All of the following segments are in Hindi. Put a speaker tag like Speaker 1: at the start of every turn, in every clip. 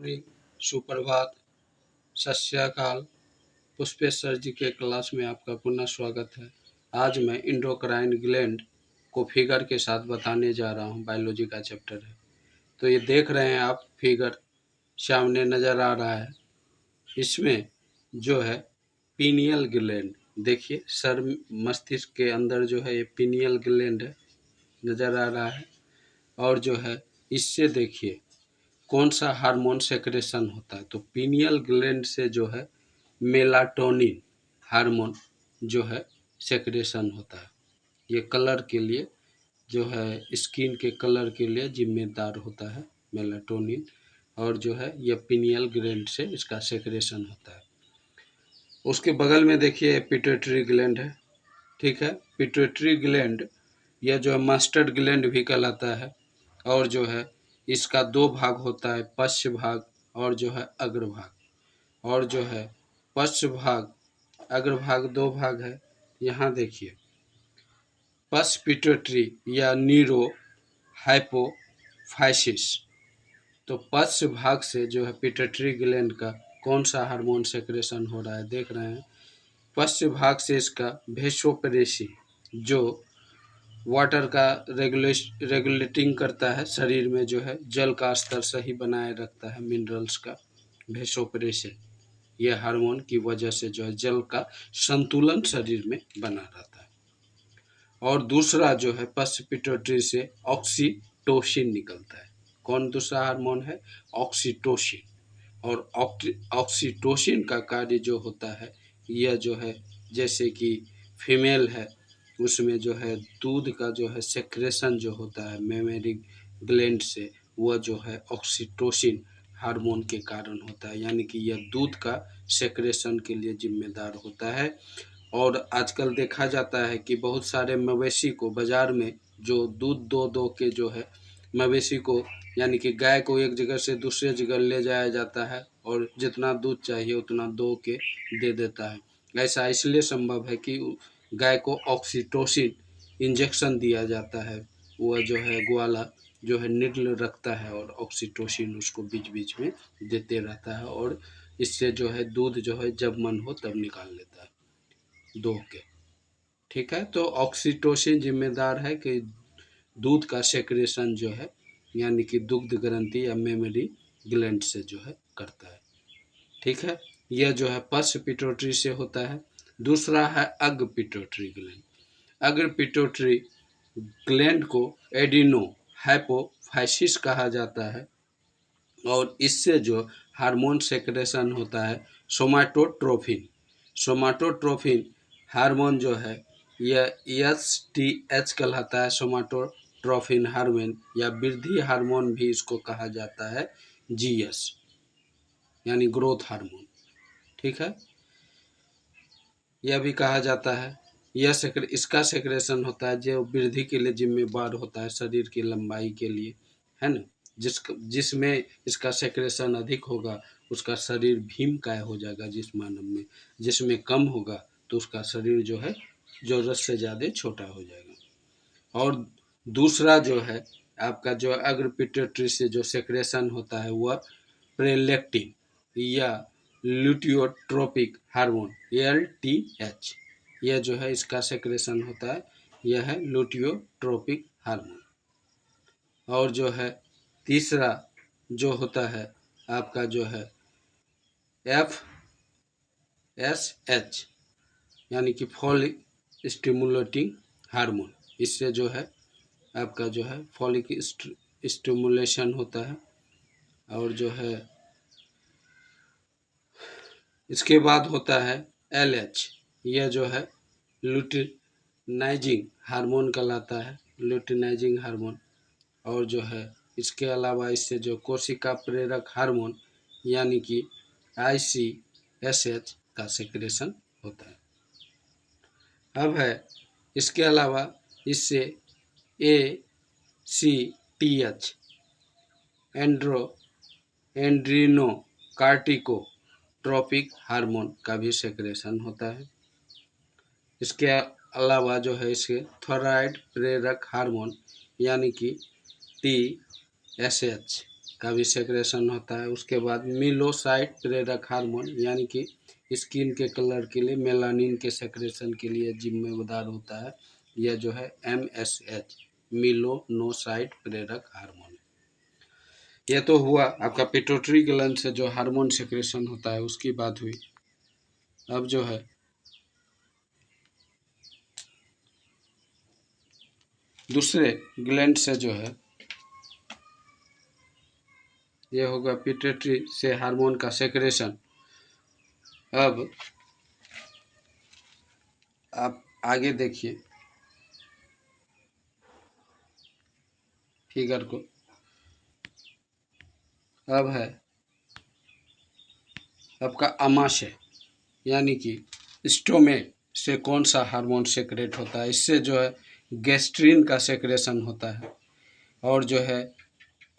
Speaker 1: मॉर्निंग, सुप्रभात, सत श्री अकाल। पुष्पेश्वर जी के क्लास में आपका पुनः स्वागत है। आज मैं इंडोक्राइन ग्लैंड को फिगर के साथ बताने जा रहा हूँ। बायोलॉजी का चैप्टर है। तो ये देख रहे हैं आप, फिगर सामने नज़र आ रहा है। इसमें जो है पीनियल ग्लैंड, देखिए सर मस्तिष्क के अंदर जो है ये पीनियल ग्लैंड है, नज़र आ रहा है। और जो है इससे देखिए कौन सा हार्मोन सेक्रेशन होता है। तो पीनियल ग्लैंड से जो है मेलाटोनिन हार्मोन जो है सेक्रेशन होता है। ये कलर के लिए जो है स्किन के कलर के लिए जिम्मेदार होता है मेलाटोनिन। और जो है ये पीनियल ग्लैंड से इसका सेक्रेशन होता है। उसके बगल में देखिए पिट्यूटरी ग्लैंड है, ठीक है। पिट्यूटरी ग्लैंड यह जो है मास्टर ग्लैंड भी कहलाता है। और जो है इसका दो भाग होता है, पश्च भाग और जो है अग्रभाग। और जो है पश्च भाग अग्रभाग दो भाग है। यहाँ देखिए पश्च पिट्यूटरी या न्यूरो हाइपोफाइसिस। तो पश्च भाग से जो है पिट्यूटरी ग्लैंड का कौन सा हार्मोन सेक्रेशन हो रहा है देख रहे हैं। पश्च भाग से इसका वेसोप्रेसिन जो वाटर का रेगुलेटिंग करता है, शरीर में जो है जल का स्तर सही बनाए रखता है, मिनरल्स का वेसोप्रेसिन। यह हार्मोन की वजह से जो है जल का संतुलन शरीर में बना रहता है। और दूसरा जो है पश्च पिट्यूटरी से ऑक्सीटोसिन निकलता है। कौन दूसरा हार्मोन है? ऑक्सीटोसिन। और ऑक्सीटोसिन का कार्य जो होता है यह जो है जैसे कि फीमेल है उसमें जो है दूध का जो है सेक्रेशन जो होता है मेमरी ग्लैंड से, वह जो है ऑक्सीटोसिन हार्मोन के कारण होता है। यानी कि यह दूध का सेक्रेशन के लिए जिम्मेदार होता है। और आजकल देखा जाता है कि बहुत सारे मवेशी को बाज़ार में जो दूध दो दो के जो है मवेशी को, यानी कि गाय को एक जगह से दूसरे जगह ले जाया जाता है और जितना दूध चाहिए उतना दो के दे देता है। ऐसा इसलिए संभव है कि गाय को ऑक्सीटोसिन इंजेक्शन दिया जाता है। वह जो है ग्वाला जो है निडल रखता है और ऑक्सीटोसिन उसको बीच बीच में देते रहता है। और इससे जो है दूध जो है जब मन हो तब निकाल लेता है दो के, ठीक है। तो ऑक्सीटोसिन जिम्मेदार है कि दूध का सेक्रेशन जो है यानी कि दुग्ध ग्रंथि या मेमरी ग्लैंड से जो है करता है, ठीक है। यह जो है पश्च पिट्यूटरी से होता है। दूसरा है अग्र पिट्यूटरी ग्लैंड। अग्र पिट्यूटरी ग्लैंड को एडिनो हाइपोफाइसिस कहा जाता है। और इससे जो हार्मोन सेक्रेशन होता है सोमाटोट्रोफिन। सोमाटोट्रोफिन हार्मोन जो है यह STH कहलाता है, सोमाटोट्रोफिन हार्मोन या वृद्धि हार्मोन भी इसको कहा जाता है, GS यानी ग्रोथ हार्मोन, ठीक है। यह भी कहा जाता है। इसका सेक्रेशन होता है जो वृद्धि के लिए जिम्मेदार होता है, शरीर की लंबाई के लिए, है ना। जिसमें इसका सेक्रेशन अधिक होगा उसका शरीर भीमकाय हो जाएगा जिस मानव में, जिसमें कम होगा तो उसका शरीर जो है ज़रूरत से ज़्यादा छोटा हो जाएगा। और दूसरा जो है आपका जो अग्र पिट्यूटरी से जो सेक्रेशन होता है वह प्रोलैक्टिन या ल्यूटियोट्रोपिक हार्मोन LTH, यह जो है इसका सेक्रेशन होता है, यह है ल्यूटियोट्रोपिक हार्मोन। और जो है तीसरा जो होता है आपका जो है FSH यानी कि फॉलिक स्टिमुलेटिंग हार्मोन। इससे जो है आपका जो है फॉलिक स्टिमुलेशन होता है। और जो है इसके बाद होता है LH, यह जो है लुटिनाइजिंग हार्मोन कहलाता है, लुटिनाइजिंग हार्मोन। और जो है इसके अलावा इससे जो कोशिका प्रेरक हार्मोन यानी कि ICSH का सेक्रेशन होता है। अब है इसके अलावा इससे ACTH एंड्रीनो कार्टिकोट्रोपिक हार्मोन का भी सेक्रेशन होता है। इसके अलावा जो है इसके थायराइड प्रेरक हार्मोन यानी कि TSH का भी सेक्रेशन होता है। उसके बाद मिलोसाइट प्रेरक हार्मोन यानी कि स्किन के कलर के लिए, मेलानिन के सेक्रेशन के लिए जिम्मेदार होता है। यह जो है MSH मिलोनोसाइट प्रेरक हार्मोन। यह तो हुआ आपका पिट्यूटरी ग्लैंड से जो हार्मोन सेक्रेशन होता है उसकी बात हुई। अब जो है दूसरे ग्लैंड से जो है ये होगा पिट्यूटरी से हार्मोन का सेक्रेशन। अब आप आगे देखिए फिगर को। अब है आपका अमाशय यानी कि स्टोमेक से कौन सा हार्मोन सेक्रेट होता है। इससे जो है गैस्ट्रिन का सेक्रेशन होता है और जो है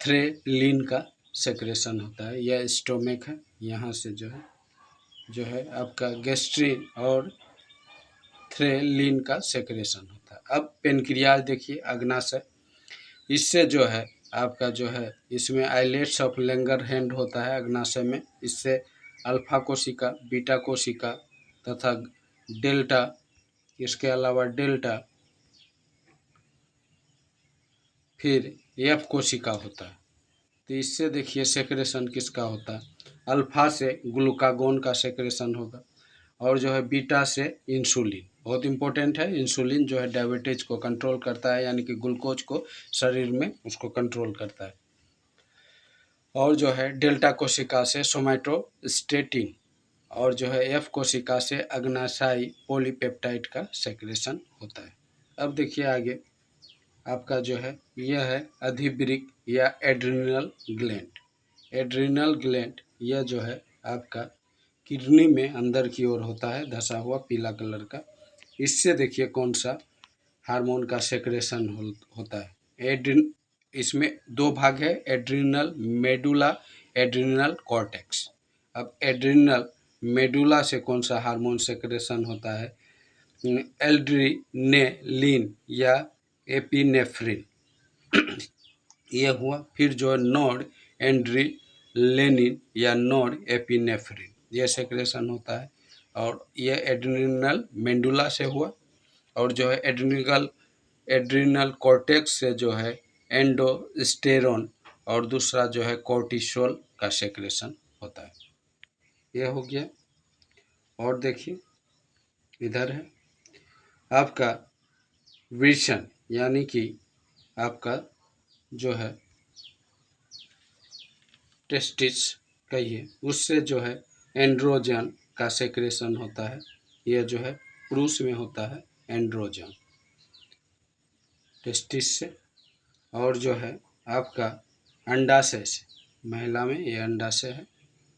Speaker 1: थ्रेलिन का सेक्रेशन होता है। यह स्टोमेक है, यहाँ से जो है आपका गैस्ट्रिन और थ्रेलिन का सेक्रेशन होता है। अब पेनक्रियाज देखिए, अग्नाशय, इससे जो है आपका जो है इसमें आइलेट्स ऑफ लैंगरहैंड होता है अग्नाशय में। इससे अल्फा कोशिका, बीटा कोशिका तथा डेल्टा, इसके अलावा डेल्टा, फिर एफ कोशिका होता है। तो इससे देखिए सेक्रेशन किसका होता है। अल्फा से ग्लूकागोन का सेक्रेशन होगा और जो है बीटा से इंसुलिन, बहुत इंपॉर्टेंट है। इंसुलिन जो है डायबिटीज को कंट्रोल करता है यानी कि ग्लूकोज को शरीर में उसको कंट्रोल करता है। और जो है डेल्टा कोशिका से सोमैटोस्टेटिन और जो है एफ कोशिका से अग्नाशयी पॉलीपेप्टाइड का सेक्रेशन होता है। अब देखिए आगे आपका जो है यह है अधिवृक्क या एड्रिनल ग्लैंड। एड्रिनल ग्लैंड यह जो है आपका किडनी में अंदर की ओर होता है, धसा हुआ पीला कलर का। इससे देखिए कौन सा हार्मोन का सेक्रेशन होता है। एड्रिन इसमें दो भाग है, एड्रिनल मेडुला, एड्रिनल कॉर्टेक्स। अब एड्रिनल मेडुला से कौन सा हार्मोन सेक्रेशन होता है। एल्ड्रिनेलिन या एपिनेफ्रिन यह हुआ। फिर जो है नॉर एंड्रिलेनिन या नॉर एपिनेफ्रिन यह सेक्रेशन होता है और यह एड्रिनल मेडुला से हुआ। और जो है एड्रिनल कॉर्टेक्स से जो है एंडोस्टेरोन और दूसरा जो है कोर्टिसोल का सेक्रेशन होता है। यह हो गया। और देखिए इधर है आपका विशन यानी कि आपका जो है टेस्टिस कहिए, उससे जो है एंड्रोजन का सेक्रेशन होता है। यह जो है पुरुष में होता है एंड्रोजन टेस्टिस से। और जो है आपका अंडाशय से, महिला में ये अंडाशय है,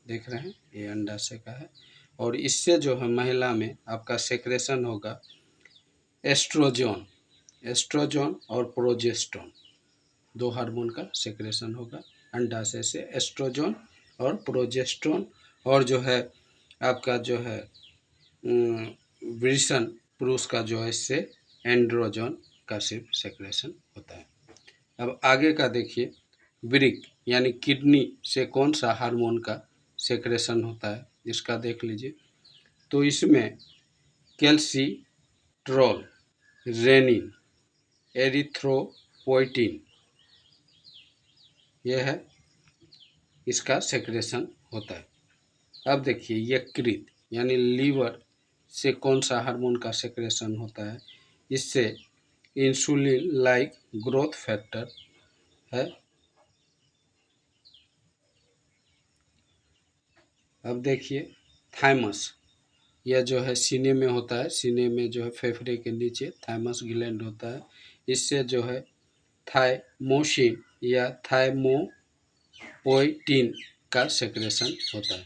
Speaker 1: देख रहे हैं ये अंडाशय का है। और इससे जो है महिला में आपका सेक्रेशन होगा एस्ट्रोजन, एस्ट्रोजन और प्रोजेस्टेरोन, दो हार्मोन का सेक्रेशन होगा अंडाशय से, एस्ट्रोजन और प्रोजेस्टेरोन। और जो है आपका जो है वृषण पुरुष का जो है इससे एंड्रोजन का सिर्फ सेक्रेशन होता है। अब आगे का देखिए वृक्क यानी किडनी से कौन सा हार्मोन का सेक्रेशन होता है, इसका देख लीजिए। तो इसमें कैल्सिट्रॉल, रेनिन, एरिथ्रोपोइटिन यह है इसका सेक्रेशन होता है। अब देखिए यकृत यानी लीवर से कौन सा हार्मोन का सेक्रेशन होता है। इससे इंसुलिन लाइक ग्रोथ फैक्टर है। अब देखिए थाइमस, यह जो है सीने में होता है, सीने में जो है फेफड़े के नीचे थाइमस ग्लैंड होता है। इससे जो है थाइमोसिन या थाइमोपोइटिन का सेक्रेशन होता है।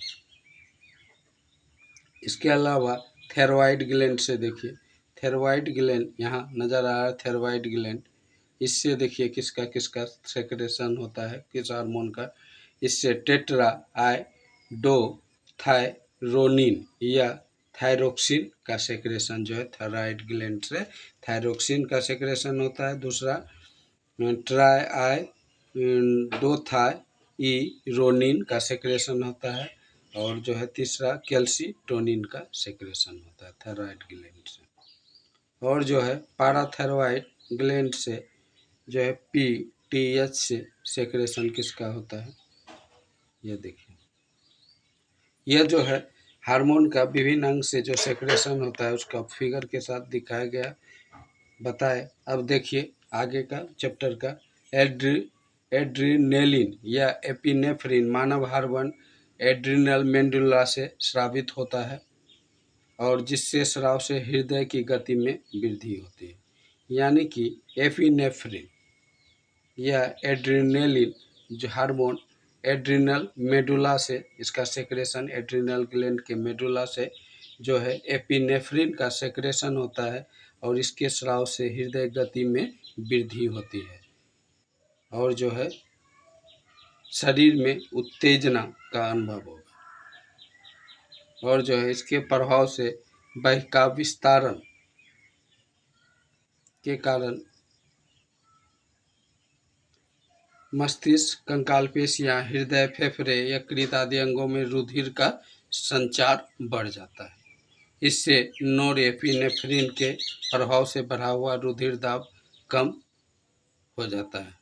Speaker 1: इसके अलावा थायराइड ग्लैंड से देखिए, थायराइड ग्लैंड यहाँ नज़र आ रहा है थायराइड ग्लैंड, इससे देखिए किसका किसका सेक्रेशन होता है, किस हार्मोन का। इससे टेट्रा आइडोथायरोनिन या थायरोक्सिन का सेक्रेशन जो है थायराइड ग्लैंड से थायरोक्सिन का सेक्रेशन होता है। दूसरा ट्राई आइडोथायरोनिन इरोनिन का सेक्रेशन होता है, और जो है तीसरा कैल्सीटोनिन का सेक्रेशन होता है थायराइड ग्लैंड से। और जो है पाराथायरॉइड ग्लैंड से जो है पीटीएच से सेक्रेशन किसका होता है, ये देखिए। यह जो है हार्मोन का विभिन्न अंग से जो सेक्रेशन होता है उसका फिगर के साथ दिखाया गया बताए। अब देखिए आगे का चैप्टर का एड्रीनेलिन या एपिनेफ्रिन मानव हार्मोन एड्रिनल मेंडुला से स्रावित होता है, और जिससे स्राव से हृदय की गति में वृद्धि होती है। यानी कि एपिनेफ्रिन या एड्रिनेलिन जो हार्मोन एड्रिनल मेडुला से, इसका सेक्रेशन एड्रिनल ग्लैंड के मेडुला से जो है एपिनेफ्रिन का सेक्रेशन होता है, और इसके स्राव से हृदय गति में वृद्धि होती है, और जो है शरीर में उत्तेजना का अनुभव होगा, और जो है इसके प्रभाव से बहिका विस्तारण के कारण मस्तिष्क, कंकाल पेशियां, हृदय, फेफड़े, यकृत आदि अंगों में रुधिर का संचार बढ़ जाता है। इससे नोरेपिनेफ्रिन के प्रभाव से बढ़ा हुआ रुधिर दाब कम हो जाता है।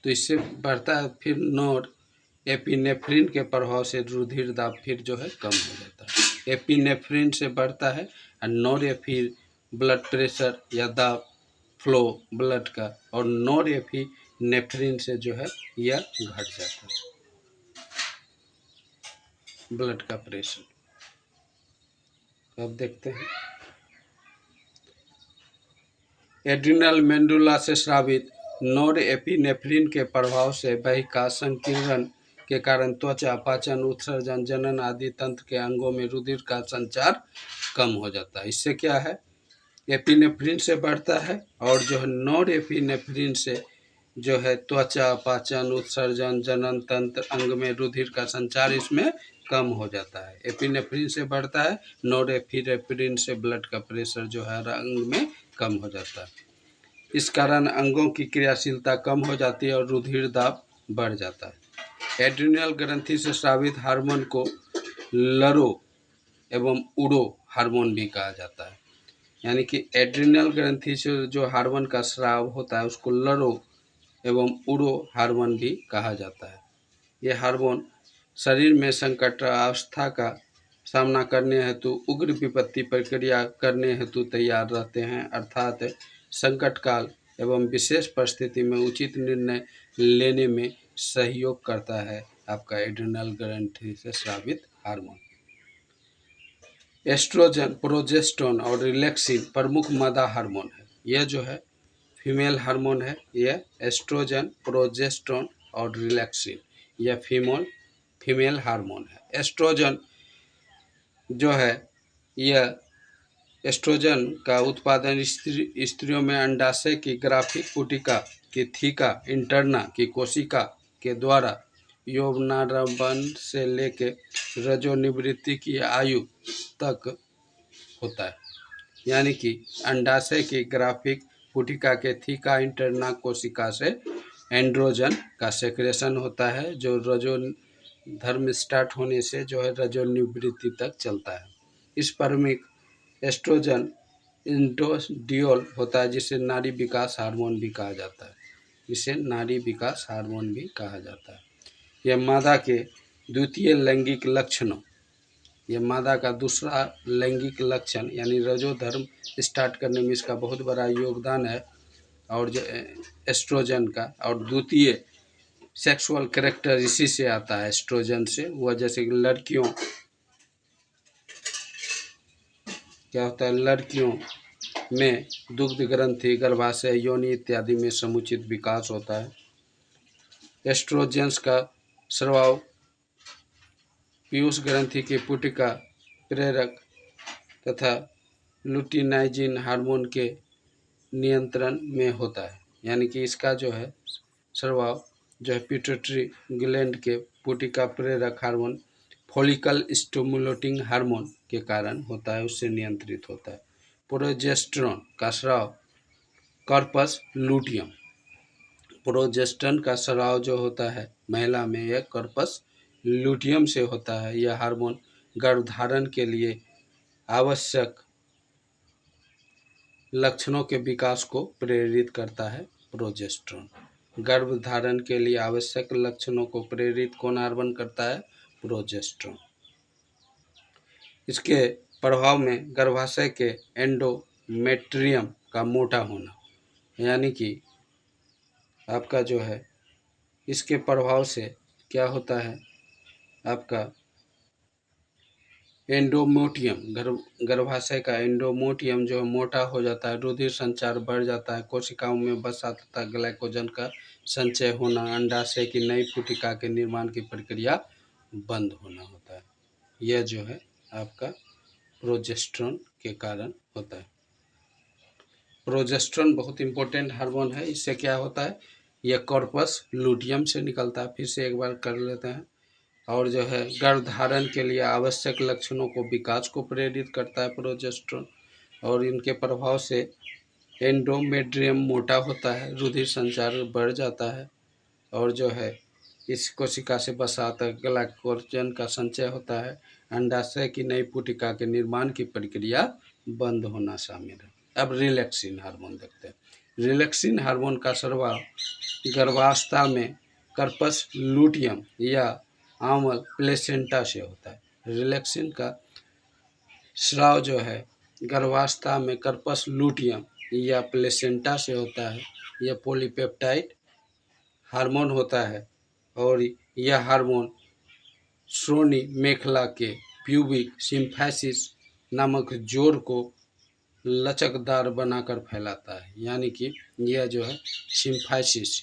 Speaker 1: तो इससे बढ़ता है, फिर नोरेपिनेफ्रिन के प्रभाव से रुधिर दाब फिर जो है कम हो जाता है। एपिनेफ्रिन से बढ़ता है, और नोरेपिन ब्लड प्रेशर या दाब फ्लो ब्लड का, और नोरेपिनेफ्रिन से जो है यह घट जाता है ब्लड का प्रेशर। अब देखते हैं एड्रिनल मेंडुला से स्रावित नोरेपिनेफ्रिन के प्रभाव से बहिका संकीर्ण के कारण त्वचा, पाचन, उत्सर्जन, जनन आदि तंत्र के अंगों में रुधिर का संचार कम हो जाता है। इससे क्या है, एपिनेफ्रिन से बढ़ता है, और जो है नोरेपिनेफ्रिन से जो है त्वचा, पाचन, उत्सर्जन, जनन तंत्र अंग में रुधिर का संचार इसमें कम हो जाता है। एपिनेफ्रिन से बढ़ता है, नोरेपिनेफ्रिन से ब्लड का प्रेशर जो है अंग में कम हो जाता है। इस कारण अंगों की क्रियाशीलता कम हो जाती है और रुधिर दाब बढ़ जाता है। एड्रिनल ग्रंथि से स्रावित हार्मोन को लरो एवं उडो हार्मोन भी कहा जाता है। यानी कि एड्रिनल ग्रंथि से जो हार्मोन का स्राव होता है उसको लरो एवं उडो हार्मोन भी कहा जाता है। ये हार्मोन शरीर में संकट अवस्था का सामना करने हेतु उग्र विपत्ति प्रक्रिया करने हेतु तैयार रहते हैं, अर्थात संकट काल एवं विशेष परिस्थिति में उचित निर्णय लेने में सहयोग करता है आपका एड्रिनल ग्रंथि से स्रावित हार्मोन। एस्ट्रोजन, प्रोजेस्टेरोन और रिलैक्सिन प्रमुख मादा हार्मोन है। यह जो है फीमेल हार्मोन है। यह एस्ट्रोजन, प्रोजेस्टेरोन और रिलैक्सिन यह फीमेल हार्मोन है। एस्ट्रोजन जो है यह एस्ट्रोजन का उत्पादन स्त्रियों में अंडाशय की ग्राफिक पुटिका की थीका इंटरना की कोशिका के द्वारा यौवनारंभ से लेकर रजोनिवृत्ति की आयु तक होता है। यानी कि अंडाशय की ग्राफिक पुटिका के थीका इंटरना कोशिका से एंड्रोजन का सेक्रेशन होता है, जो रजो धर्म स्टार्ट होने से जो है रजोनिवृत्ति तक चलता है। इस परमिक एस्ट्रोजन इंडोडियोल होता है, जिसे नारी विकास हार्मोन भी कहा जाता है। इसे नारी विकास हार्मोन भी कहा जाता है। यह मादा के द्वितीय लैंगिक लक्षणों, यह मादा का दूसरा लैंगिक लक्षण यानी रजो धर्म स्टार्ट करने में इसका बहुत बड़ा योगदान है, और जो एस्ट्रोजन का, और द्वितीय सेक्सुअल कैरेक्टर इसी से आता है एस्ट्रोजन से। वह जैसे कि लड़कियों क्या होता है, लड़कियों में दुग्ध ग्रंथि, गर्भाशय, योनि इत्यादि में समुचित विकास होता है। एस्ट्रोजेंस का स्राव पीयूष ग्रंथि की पुटिका, प्रेरक तथा लुटिनाइजिन हार्मोन के नियंत्रण में होता है। यानी कि इसका जो है स्राव जो है पिट्यूटरी ग्लैंड के पुटिका प्रेरक हार्मोन फॉलिकल स्टिमुलेटिंग हार्मोन के कारण होता है, उससे नियंत्रित होता है। प्रोजेस्टेरोन का स्राव कॉर्पस लूटियम, प्रोजेस्टेरोन का स्राव जो होता है महिला में यह कॉर्पस लुटियम से होता है। यह हार्मोन गर्भधारण के लिए आवश्यक लक्षणों के विकास को प्रेरित करता है, प्रोजेस्टेरोन। गर्भधारण के लिए आवश्यक लक्षणों को प्रेरित कौन हार्मोन करता है? प्रोजेस्टेरोन। इसके प्रभाव में गर्भाशय के एंडोमेट्रियम का मोटा होना, यानी कि आपका जो है इसके प्रभाव से क्या होता है, आपका एंडोमेट्रियम गर्भाशय का एंडोमेट्रियम जो मोटा हो जाता है, रुधिर संचार बढ़ जाता है, कोशिकाओं में वसा तथा ग्लाइकोजन का संचय होना, अंडाशय की नई पुटिका के निर्माण की प्रक्रिया बंद होना होता है। यह जो है आपका प्रोजेस्टेरोन के कारण होता है। प्रोजेस्टेरोन बहुत इंपॉर्टेंट हार्मोन है। इससे क्या होता है, यह कॉर्पस लुटियम से निकलता है। फिर से एक बार कर लेते हैं। और जो है गर्भधारण के लिए आवश्यक लक्षणों को विकास को प्रेरित करता है प्रोजेस्टेरोन, और इनके प्रभाव से एंडोमेट्रियम मोटा होता है, रुधिर संचार बढ़ जाता है, और जो है इस कोशिका से वसा तक ग्लाइकोजन का संचय होता है, अंडाशय की नई पुटिका के निर्माण की प्रक्रिया बंद होना शामिल है। अब रिलैक्सिन हार्मोन देखते हैं। रिलैक्सिन हार्मोन का स्राव गर्भावस्था में कॉर्पस लुटियम या आमल प्लेसेंटा से होता है। रिलैक्सिन का स्राव जो है गर्भावस्था में कॉर्पस लुटियम या प्लेसेंटा से होता है। यह पॉलीपेप्टाइड हार्मोन होता है, और यह हार्मोन श्रोणि मेखला के प्यूबिक सिम्फाइसिस नामक जोड़ को लचकदार बनाकर फैलाता है। यानी कि यह जो है सिम्फाइसिस,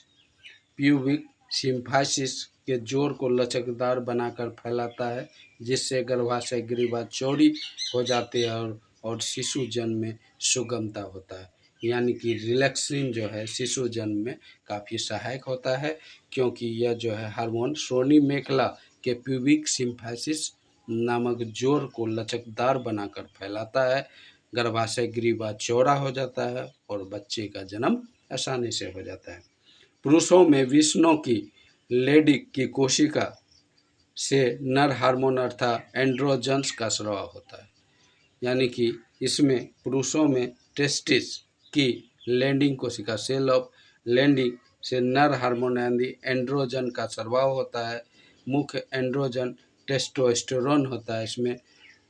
Speaker 1: प्यूबिक सिम्फाइसिस के जोड़ को लचकदार बनाकर फैलाता है, जिससे गर्भाशय ग्रीवा चौड़ी हो जाती है और शिशु जन्म में सुगमता होता है। यानी कि रिलैक्सिन जो है शिशु जन्म में काफ़ी सहायक होता है, क्योंकि यह जो है हार्मोन श्रोणि मेखला के प्यूबिक सिम्फाइसिस नामक जोड़ को लचकदार बनाकर फैलाता है, गर्भाशय ग्रीवा चौड़ा हो जाता है और बच्चे का जन्म आसानी से हो जाता है। पुरुषों में विष्णु की लेडिक की कोशिका से नर हार्मोन अर्थात एंड्रोजन्स का स्राव होता है। यानी कि इसमें पुरुषों में टेस्टिस की लैंडिंग कोशिका सेल ऑफ लैंडिंग से नर हार्मोन यानी एंड्रोजन का स्राव होता है। मुख्य एंड्रोजन टेस्टोस्टेरोन होता है। इसमें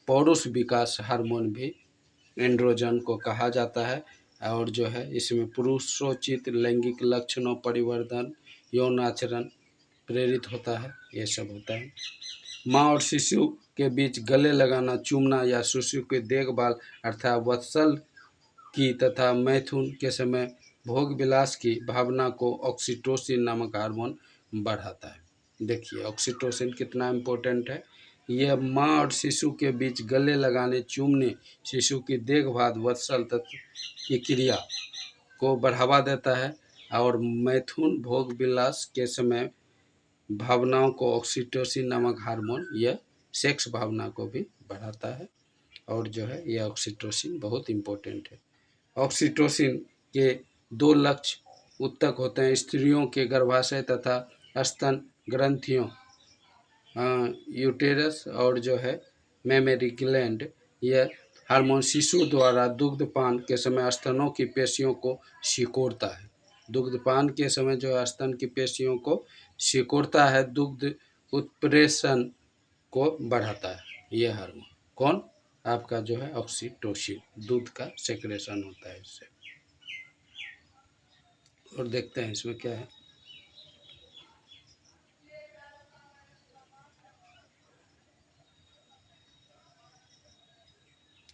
Speaker 1: पौरुष विकास हार्मोन भी एंड्रोजन को कहा जाता है, और जो है इसमें पुरुषोचित लैंगिक लक्षणों, परिवर्धन, यौन आचरण प्रेरित होता है। ये सब होता है। माँ और शिशु के बीच गले लगाना, चूमना या शिशु की देखभाल अर्थात वत्सल की तथा मैथुन के समय भोग विलास की भावना को ऑक्सीटोसिन नामक हार्मोन बढ़ाता है। देखिए ऑक्सीटोसिन कितना इम्पोर्टेंट है। यह माँ और शिशु के बीच गले लगाने, चूमने, शिशु की देखभाल, वत्सल तत्व की क्रिया को बढ़ावा देता है, और मैथुन भोग विलास के समय भावनाओं को ऑक्सीटोसिन नामक हार्मोन यह सेक्स भावना को भी बढ़ाता है। और जो है यह ऑक्सीटोसिन बहुत इम्पोर्टेंट है। ऑक्सीटोसिन के दो लक्ष्य उत्तक होते हैं, स्त्रियों के गर्भाशय तथा स्तन ग्रंथियों, यूटेरस और जो है मेमरी ग्लैंड। यह हार्मोन शिशु द्वारा दुग्धपान के समय स्तनों की पेशियों को सिकोड़ता है। दुग्धपान के समय जो स्तन की पेशियों को सिकोड़ता है, दुग्ध उत्प्रेषण को बढ़ाता है। यह हार्मोन कौन? आपका जो है ऑक्सीटोसिन, दूध का सेक्रेशन होता है इससे। और देखते हैं इसमें क्या है।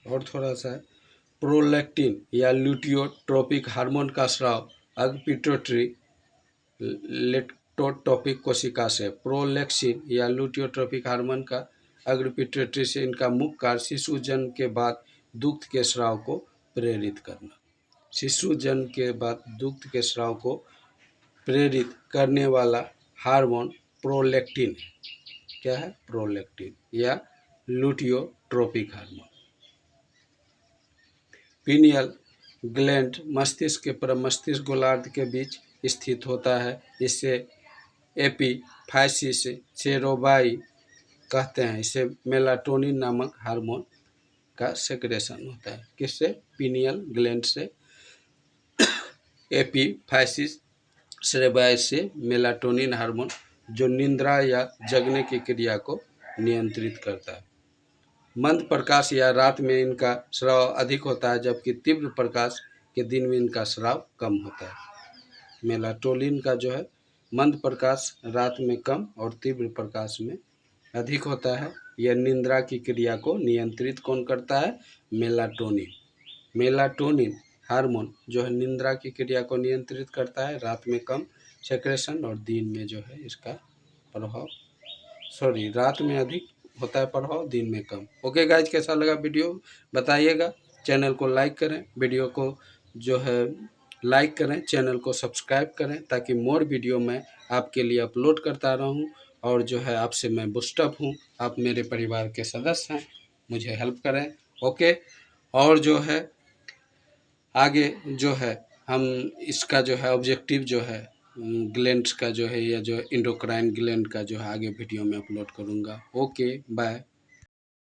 Speaker 1: और थोड़ा सा प्रोलैक्टिन या ल्यूटियोट्रोपिक हार्मोन का स्राव अगपिट्यूटरी लेक्टोटोपिक कोशिका से। प्रोलैक्सिन या ल्यूटियोट्रोपिक हार्मोन का अग्रपिट्यूटरी से इनका मुख्य कार्य शिशु जन्म के बाद दुग्ध के स्राव को प्रेरित करना। शिशु जन्म के बाद दुग्ध के स्राव को प्रेरित करने वाला हार्मोन प्रोलैक्टिन है। क्या है? प्रोलैक्टिन या ल्यूटियोट्रोपिक हार्मोन। पीनियल ग्लैंड मस्तिष्क के प्रमस्तिष्क गोलार्ध के बीच स्थित होता है। इससे एपी फाइसिस चेरोबाई कहते हैं। इसे मेलाटोनिन नामक हार्मोन का सेक्रेशन होता है। किससे? पीनियल ग्लैंड से, एपीफाइसिस सेरेब्राई से मेलाटोनिन हार्मोन, जो निद्रा या जगने की क्रिया को नियंत्रित करता है। मंद प्रकाश या रात में इनका स्राव अधिक होता है, जबकि तीव्र प्रकाश के दिन में इनका स्राव कम होता है। मेलाटोनिन का जो है मंद प्रकाश रात में कम और तीव्र प्रकाश में अधिक होता है। यह निद्रा की क्रिया को नियंत्रित कौन करता है? मेलाटोनिन। मेलाटोनिन हार्मोन जो है निद्रा की क्रिया को नियंत्रित करता है, रात में कम सेक्रेशन और दिन में जो है इसका प्रभाव, रात में अधिक होता है प्रभाव, दिन में कम। ओके गाइज, कैसा लगा वीडियो बताइएगा। चैनल को लाइक करें, वीडियो को जो है लाइक करें, चैनल को सब्सक्राइब करें, ताकि मोर वीडियो मैं आपके लिए अपलोड करता रहूं। और जो है आपसे मैं बुस्टअप हूं, आप मेरे परिवार के सदस्य हैं, मुझे हेल्प करें। ओके, और जो है आगे जो है हम इसका जो है ऑब्जेक्टिव जो है ग्लैंड्स का जो है, या जो एंडोक्राइन ग्लैंड का जो है आगे वीडियो में अपलोड करूँगा। Okay bye.